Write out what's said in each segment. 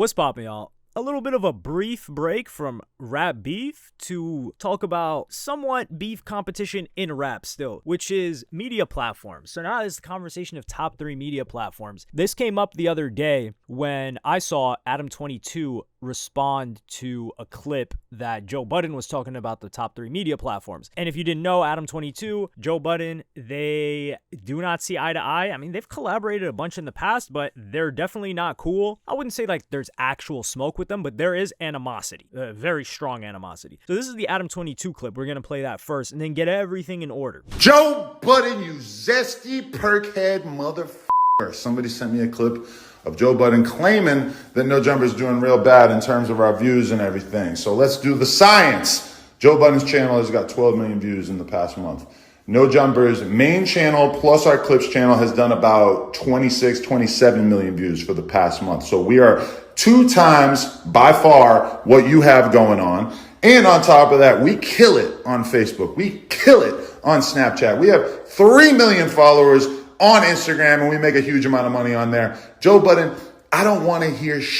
What's poppin', y'all? A little bit of a brief break from rap beef to talk about somewhat beef competition in rap still, which is media platforms. So now it's the conversation of top 3 media platforms. This came up the other day when I saw Adam22 respond to a clip that Joe Budden was talking about the top 3 media platforms. And if you didn't know, Adam22, Joe Budden, they do not see eye to eye. I mean, they've collaborated a bunch in the past, but they're definitely not cool. I wouldn't say like there's actual smoke with them, but there is animosity, very strong animosity. So this is the Adam22 clip. We're going to play that first and then get everything in order. Joe Budden, you zesty perkhead motherfucker. Somebody sent me a clip of Joe Budden claiming that No Jumper is doing real bad in terms of our views and everything. So let's do the science. Joe Budden's channel has got 12 million views in the past month. No Jumper's main channel plus our Clips channel has done about 26, 27 million views for the past month. So we are 2 times by far what you have going on. And on top of that, we kill it on Facebook. We kill it on Snapchat. We have 3 million followers on Instagram, and we make a huge amount of money on there. Joe Budden, I don't want to hear shit.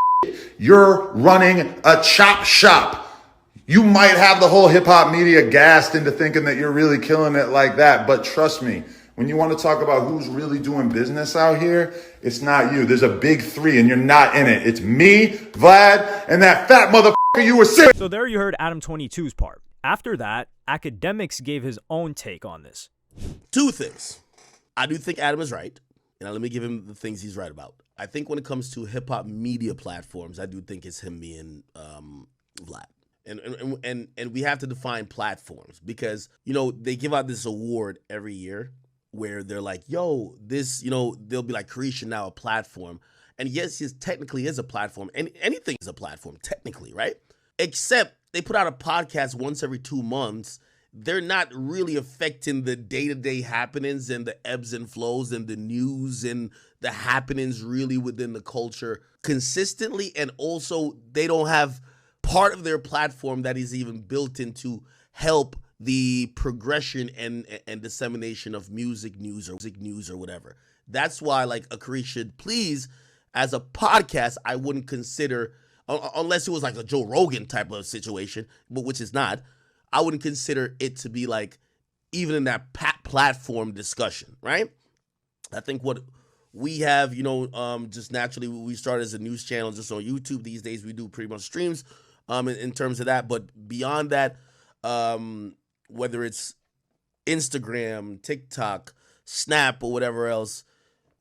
You're running a chop shop. You might have the whole hip-hop media gassed into thinking that you're really killing it like that. But trust me, when you want to talk about who's really doing business out here, it's not you. There's a big 3, and you're not in it. It's me, Vlad, and that fat motherfucker you were serious. So there you heard Adam22's part. After that, Academics gave his own take on this. 2 things. I do think Adam is right, and let me give him the things he's right about. I think when it comes to hip-hop media platforms, I do think it's him being Vlad. And we have to define platforms because, you know, they give out this award every year where they're like, yo, this, you know, they'll be like, Creation now a platform. And yes, it technically is a platform. And anything is a platform, technically, right? Except they put out a podcast once every 2 months. They're not really affecting the day-to-day happenings and the ebbs and flows and the news and the happenings really within the culture consistently. And also, they don't have part of their platform that is even built in to help the progression and dissemination of music news or whatever. That's why, like, a Creation, please, as a podcast, I wouldn't consider, unless it was like a Joe Rogan type of situation, but which is not, I wouldn't consider it to be like even in that platform discussion, right? I think what we have, you know, just naturally we started as a news channel just on YouTube. These days we do pretty much streams in terms of that. But beyond that, whether it's Instagram, TikTok, Snap, or whatever else,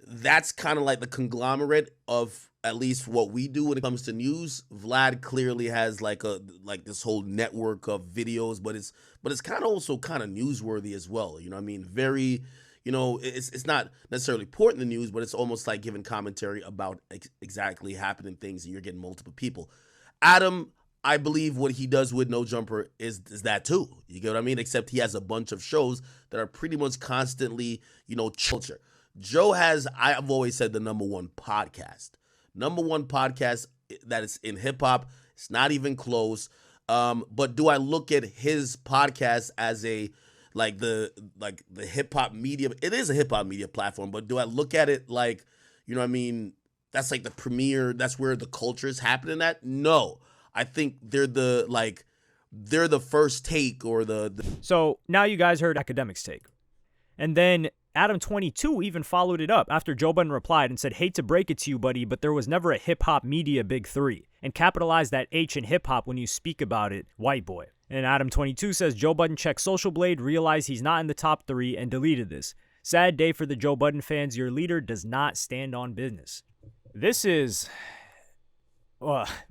that's kind of like the conglomerate of at least what we do when it comes to news. Vlad clearly has like this whole network of videos, but it's kind of also kind of newsworthy as well. You know what I mean? Very, you know, it's not necessarily reporting the news, but it's almost like giving commentary about exactly happening things, and you're getting multiple people. Adam, I believe what he does with No Jumper is that too. You get what I mean? Except he has a bunch of shows that are pretty much constantly, you know, culture. Joe has, I've always said, the number 1 podcast. Number 1 podcast that is in hip hop. It's not even close. But do I look at his podcast as a the hip hop media? It is a hip hop media platform, but do I look at it like, you know what I mean, that's like the premiere, that's where the culture is happening at? No. I think they're the first take or the So now you guys heard Academics' take. And then Adam22 even followed it up after Joe Budden replied and said, hate to break it to you, buddy, but there was never a hip-hop media big 3. And capitalize that H in hip-hop when you speak about it, white boy. And Adam22 says, Joe Budden checked Social Blade, realized he's not in the top 3, and deleted this. Sad day for the Joe Budden fans. Your leader does not stand on business. This is...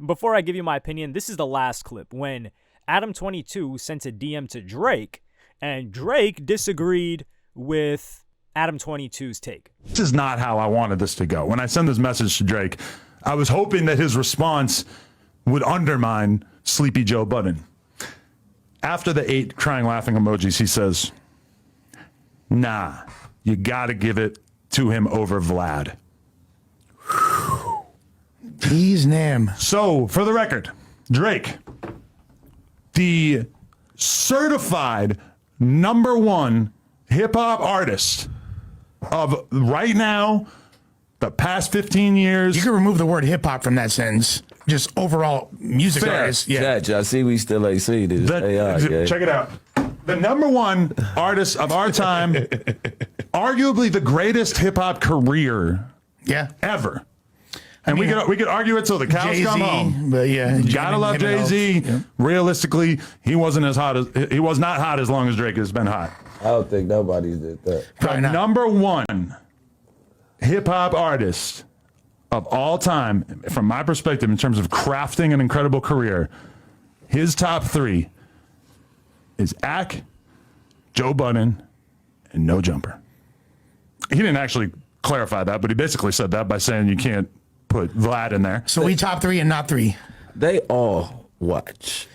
before I give you my opinion, this is the last clip when Adam22 sent a DM to Drake, and Drake disagreed with Adam22's take. This is not how I wanted this to go. When I sent this message to Drake, I was hoping that his response would undermine Sleepy Joe Budden. After the 8 crying laughing emojis, he says, nah, you gotta give it to him over Vlad. He's name. So, for the record, Drake, the certified number 1 hip-hop artist of right now, the past 15 years. You can remove the word hip-hop from that sentence. just overall music Fair. artists. Yeah. Catch, I see we still ain't seen this. Check it out. The number one artist of our time, arguably the greatest hip hop career ever. And we could argue it till the cows Jay-Z, come home. but yeah, You gotta love Jay-Z. Yeah. Realistically, he was not hot as long as Drake has been hot. I don't think nobody did that. Probably not. Number one hip hop artist of all time, from my perspective, in terms of crafting an incredible career, his top three is Ack, Joe Budden, and No Jumper. He didn't actually clarify that, but he basically said that by saying you can't put Vlad in there. So we top three and not three. They all watch.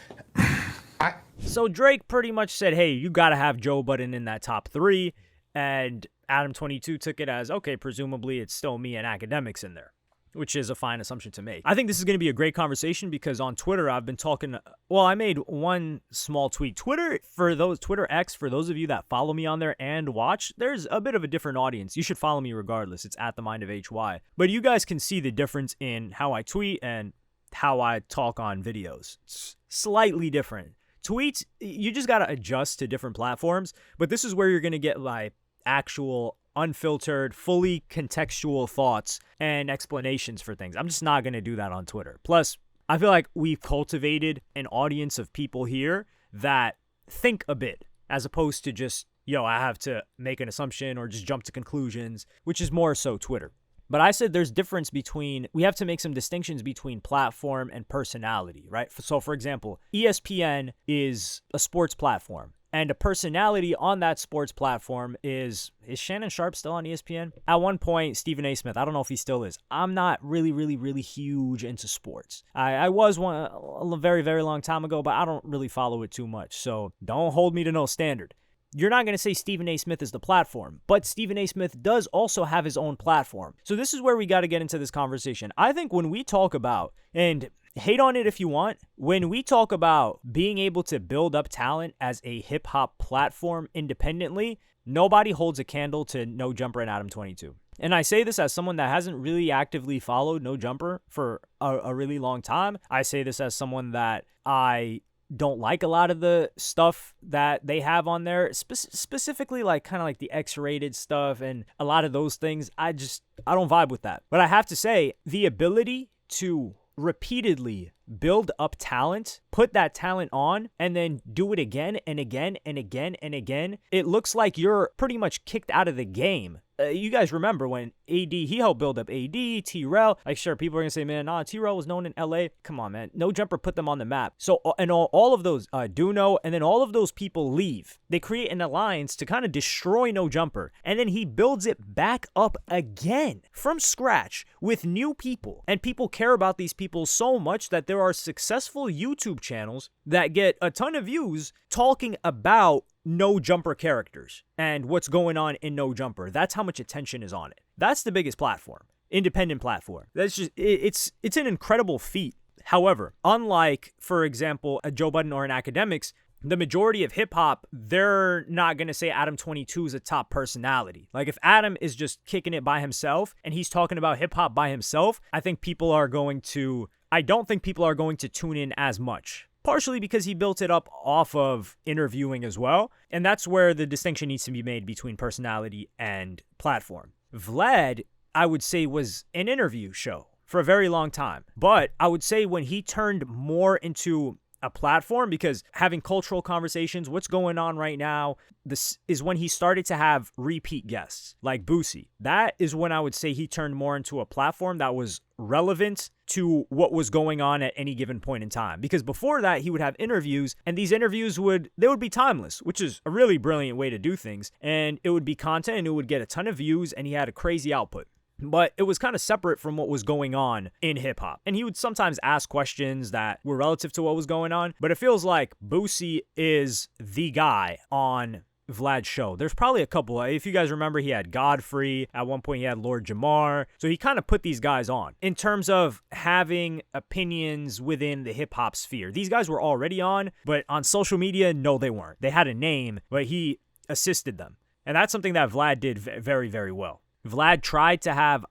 So Drake pretty much said, hey, you got to have Joe Budden in that top three. And Adam22 took it as, okay, presumably it's still me and academics in there, which is a fine assumption to make. I think this is going to be a great conversation because on Twitter, I've been talking. Well, I made one small tweet. Twitter X, for those of you that follow me on there and watch, there's a bit of a different audience. You should follow me regardless. It's at the Mind of HY. But you guys can see the difference in how I tweet and how I talk on videos. It's slightly different. Tweets, you just got to adjust to different platforms. But this is where you're going to get like actual unfiltered, fully contextual thoughts and explanations for things. I'm just not going to do that on Twitter. Plus, I feel like we've cultivated an audience of people here that think a bit as opposed to just, I have to make an assumption or just jump to conclusions, which is more so Twitter. But I said there's difference between, we have to make some distinctions between platform and personality, right? So for example, ESPN is a sports platform. And a personality on that sports platform is Shannon Sharpe still on ESPN? At one point, Stephen A. Smith, I don't know if he still is. I'm not really huge into sports. I was one a very, very long time ago, but I don't really follow it too much. So don't hold me to no standard. You're not going to say Stephen A. Smith is the platform, but Stephen A. Smith does also have his own platform. So this is where we got to get into this conversation. I think when we talk about, and hate on it if you want, when we talk about being able to build up talent as a hip hop platform independently, nobody holds a candle to No Jumper and Adam22. And I say this as someone that hasn't really actively followed No Jumper for a really long time. I say this as someone that I don't like a lot of the stuff that they have on there, specifically like kind of like the X-rated stuff and a lot of those things. I don't vibe with that. But I have to say, the ability to repeatedly build up talent, put that talent on, and then do it again and again and again and again, it looks like you're pretty much kicked out of the game. You guys remember when he helped build up AD, T-Rel. Like, sure, people are going to say, man, T-Rel was known in LA. Come on, man. No Jumper put them on the map. So, and all of those, Duno, and then all of those people leave. They create an alliance to kind of destroy No Jumper. And then he builds it back up again from scratch with new people. And people care about these people so much that there are successful YouTube channels that get a ton of views talking about No Jumper characters and what's going on in No Jumper. That's how much attention is on it. That's the biggest platform, independent platform. That's just, it's an incredible feat. However, unlike, for example, a Joe Budden or an Academics, the majority of hip hop, they're not going to say Adam22 is a top personality. Like if Adam is just kicking it by himself and he's talking about hip hop by himself, I don't think people are going to tune in as much. Partially because he built it up off of interviewing as well. And that's where the distinction needs to be made between personality and platform. Vlad, I would say, was an interview show for a very long time. But I would say when he turned more into a platform, because having cultural conversations, what's going on right now, this is when he started to have repeat guests like Boosie. That is when I would say he turned more into a platform that was relevant to what was going on at any given point in time. Because before that, he would have interviews, and these interviews would be timeless, which is a really brilliant way to do things. And it would be content, and it would get a ton of views, and he had a crazy output. But it was kind of separate from what was going on in hip hop. And he would sometimes ask questions that were relative to what was going on. But it feels like Boosie is the guy on Vlad's show. There's probably a couple. If you guys remember, he had Godfrey. At one point, he had Lord Jamar. So he kind of put these guys on in terms of having opinions within the hip hop sphere. These guys were already on, but on social media, no, they weren't. They had a name, but he assisted them. And that's something that Vlad did very, very well. Vlad tried to have,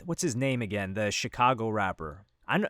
what's his name again? The Chicago rapper. I know,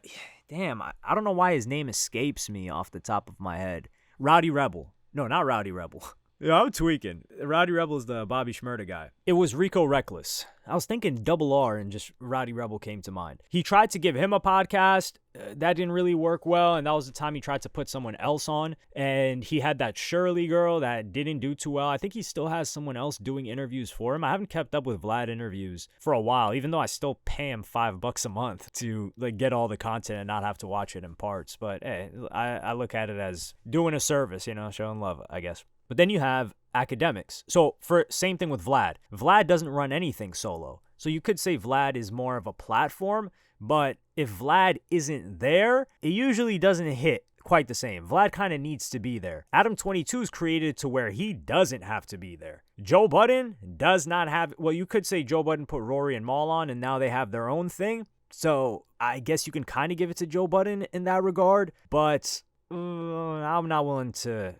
damn, I don't know why his name escapes me off the top of my head. Rowdy Rebel. No, not Rowdy Rebel. Yeah, I'm tweaking. Rowdy Rebel is the Bobby Shmurda guy. It was Rico Reckless. I was thinking double R and just Rowdy Rebel came to mind. He tried to give him a podcast. That didn't really work well, and that was the time he tried to put someone else on. And he had that Shirley girl that didn't do too well. I think he still has someone else doing interviews for him. I haven't kept up with Vlad interviews for a while, even though I still pay him $5 a month to like get all the content and not have to watch it in parts. But hey, I look at it as doing a service, you know, showing love, I guess. But then you have academics. So for same thing with Vlad. Vlad doesn't run anything solo. So you could say Vlad is more of a platform, but if Vlad isn't there, it usually doesn't hit quite the same. Vlad kind of needs to be there. Adam22 is created to where he doesn't have to be there. Joe Budden does not have, well, you could say Joe Budden put Rory and Maul on and now they have their own thing. So I guess you can kind of give it to Joe Budden in that regard, but I'm not willing to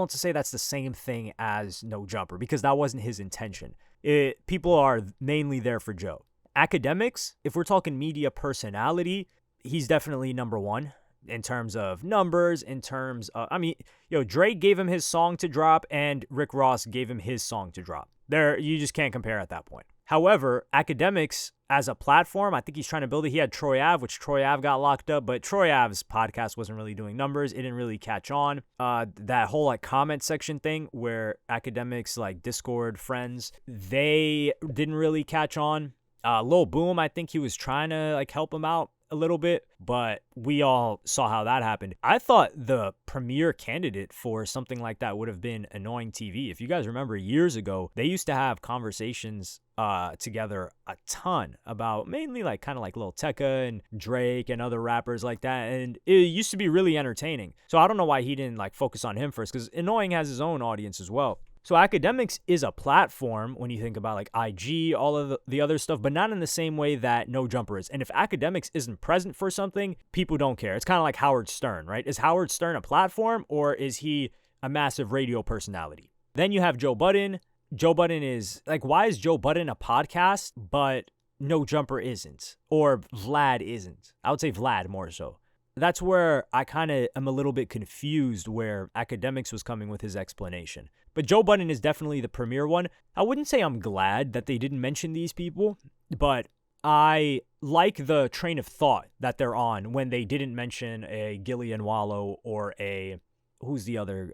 say that's the same thing as No Jumper because that wasn't his intention. People are mainly there for Joe. Academics, if we're talking media personality, he's definitely number one in terms of numbers, in terms of, Drake gave him his song to drop and Rick Ross gave him his song to drop. There, you just can't compare at that point. However, academics as a platform, I think he's trying to build it. He had Troy Ave, which Troy Ave got locked up, but Troy Ave's podcast wasn't really doing numbers. It didn't really catch on. That whole like comment section thing where academics like Discord friends, they didn't really catch on. Lil Boom, I think he was trying to like help him out a little bit, but we all saw how that happened. I thought the premier candidate for something like that would have been Annoying TV. If you guys remember years ago, they used to have conversations together a ton about mainly like kind of like Lil Tecca and Drake and other rappers like that, and it used to be really entertaining. So I don't know why he didn't like focus on him first, because Annoying has his own audience as well. So academics is a platform when you think about like IG, all of the other stuff, but not in the same way that No Jumper is. And if academics isn't present for something, people don't care. It's kind of like Howard Stern, right? Is Howard Stern a platform or is he a massive radio personality? Then you have Joe Budden. Joe Budden is like, why is Joe Budden a podcast, but No Jumper isn't? Or Vlad isn't? I would say Vlad more so. That's where I kind of am a little bit confused where academics was coming with his explanation. But Joe Budden is definitely the premier one. I wouldn't say I'm glad that they didn't mention these people, but I like the train of thought that they're on when they didn't mention a Gillian Wallow or a, who's the other?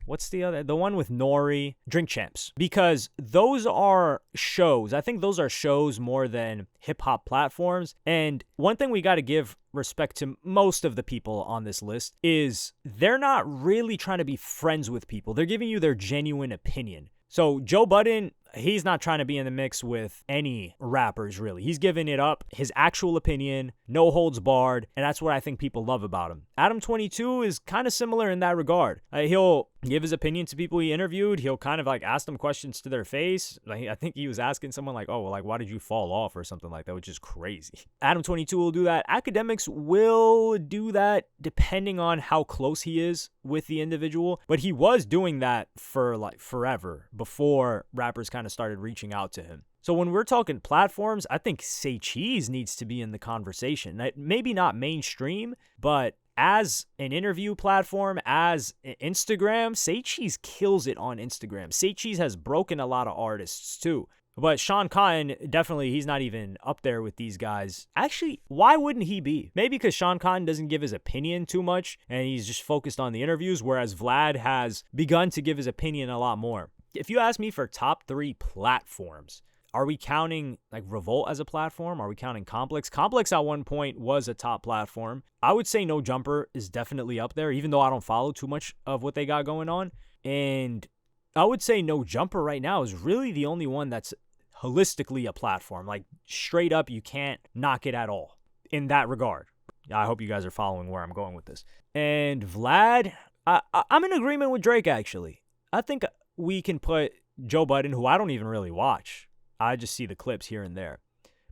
What's the other? The one with Nori, Drink Champs. Because those are shows. I think those are shows more than hip-hop platforms. And one thing we got to give respect to most of the people on this list is they're not really trying to be friends with people. They're giving you their genuine opinion. So Joe Budden, he's not trying to be in the mix with any rappers, really. He's giving it up, his actual opinion, no holds barred, and that's what I think people love about him. Adam22 is kind of similar in that regard. He'll give his opinion to people he interviewed. He'll kind of like ask them questions to their face. Like, I think he was asking someone like, oh, well, like, why did you fall off or something like that, which is crazy. Adam22 will do that. Academics will do that depending on how close he is with the individual, but he was doing that for like forever before rappers kind of started reaching out to him. So when we're talking platforms, I think Say Cheese needs to be in the conversation. Maybe not mainstream, but as an interview platform, as Instagram, Say Cheese kills it on Instagram. Say Cheese has broken a lot of artists too. But Sean Cotton, definitely, he's not even up there with these guys. Actually, why wouldn't he be? Maybe because Sean Cotton doesn't give his opinion too much and he's just focused on the interviews, whereas Vlad has begun to give his opinion a lot more. If you ask me for top 3 platforms, are we counting like Revolt as a platform? Are we counting Complex? Complex at one point was a top platform. I would say No Jumper is definitely up there, even though I don't follow too much of what they got going on. And I would say No Jumper right now is really the only one that's holistically a platform. Like straight up, you can't knock it at all in that regard. I hope you guys are following where I'm going with this. And Vlad, I'm in agreement with Drake, actually. I think we can put Joe Budden, who I don't even really watch. I just see the clips here and there.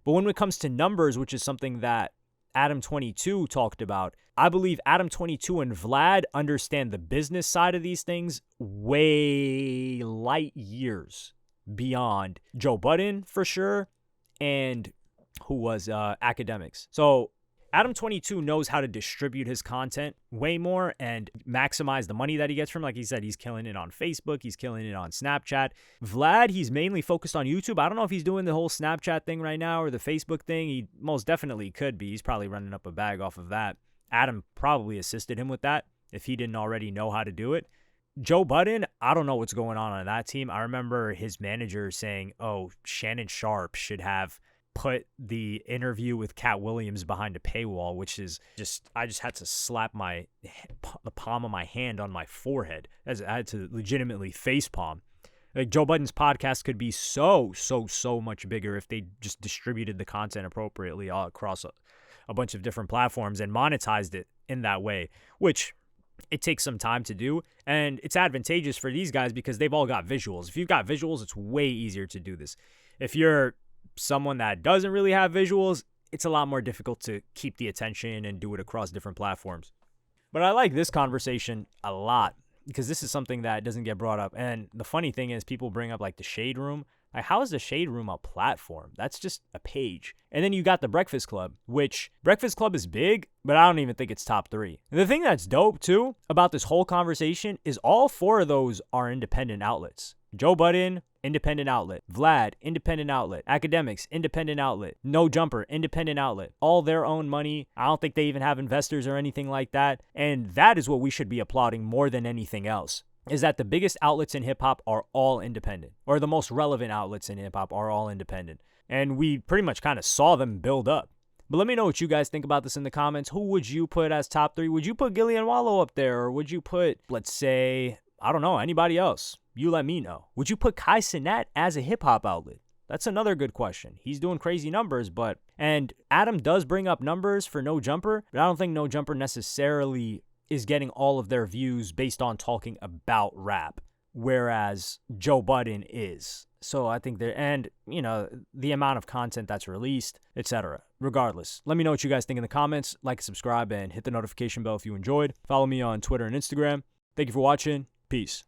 But when it comes to numbers, which is something that Adam22 talked about, I believe Adam22 and Vlad understand the business side of these things way light years beyond Joe Budden for sure, and who was academics. So Adam22 knows how to distribute his content way more and maximize the money that he gets from. Like he said, he's killing it on Facebook. He's killing it on Snapchat. Vlad, he's mainly focused on YouTube. I don't know if he's doing the whole Snapchat thing right now or the Facebook thing. He most definitely could be. He's probably running up a bag off of that. Adam probably assisted him with that if he didn't already know how to do it. Joe Budden, I don't know what's going on that team. I remember his manager saying, oh, Shannon Sharp should have put the interview with Cat Williams behind a paywall, which is I just had to slap the palm of my hand on my forehead as I had to legitimately face palm. Like, Joe Budden's podcast could be so much bigger if they just distributed the content appropriately all across a bunch of different platforms and monetized it in that way, which it takes some time to do. And it's advantageous for these guys because they've all got visuals. If you've got visuals, it's way easier to do this. If you're someone that doesn't really have visuals, it's a lot more difficult to keep the attention and do it across different platforms. But I like this conversation a lot because this is something that doesn't get brought up. And the funny thing is, people bring up like the Shade Room. Like, how is the Shade Room a platform? That's just a page. And then you got the Breakfast Club, which Breakfast Club is big, but I don't even think it's top 3. And the thing that's dope too about this whole conversation is all 4 of those are independent outlets. Joe Budden, independent outlet. Vlad, independent outlet. Academics, independent outlet. No Jumper, independent outlet. All their own money. I don't think they even have investors or anything like that. And that is what we should be applauding more than anything else, is that the biggest outlets in hip-hop are all independent, or the most relevant outlets in hip-hop are all independent. And we pretty much kind of saw them build up. But let me know what you guys think about this in the comments. Who would you put as top 3? Would you put Gilly and Wallow up there? Or would you put, let's say, I don't know, anybody else? You let me know. Would you put Kai Cenat as a hip-hop outlet? That's another good question. He's doing crazy numbers, and Adam does bring up numbers for No Jumper, but I don't think No Jumper necessarily is getting all of their views based on talking about rap, whereas Joe Budden is. So I think the amount of content that's released, etc. Regardless, let me know what you guys think in the comments. Like, subscribe, and hit the notification bell if you enjoyed. Follow me on Twitter and Instagram. Thank you for watching. Peace.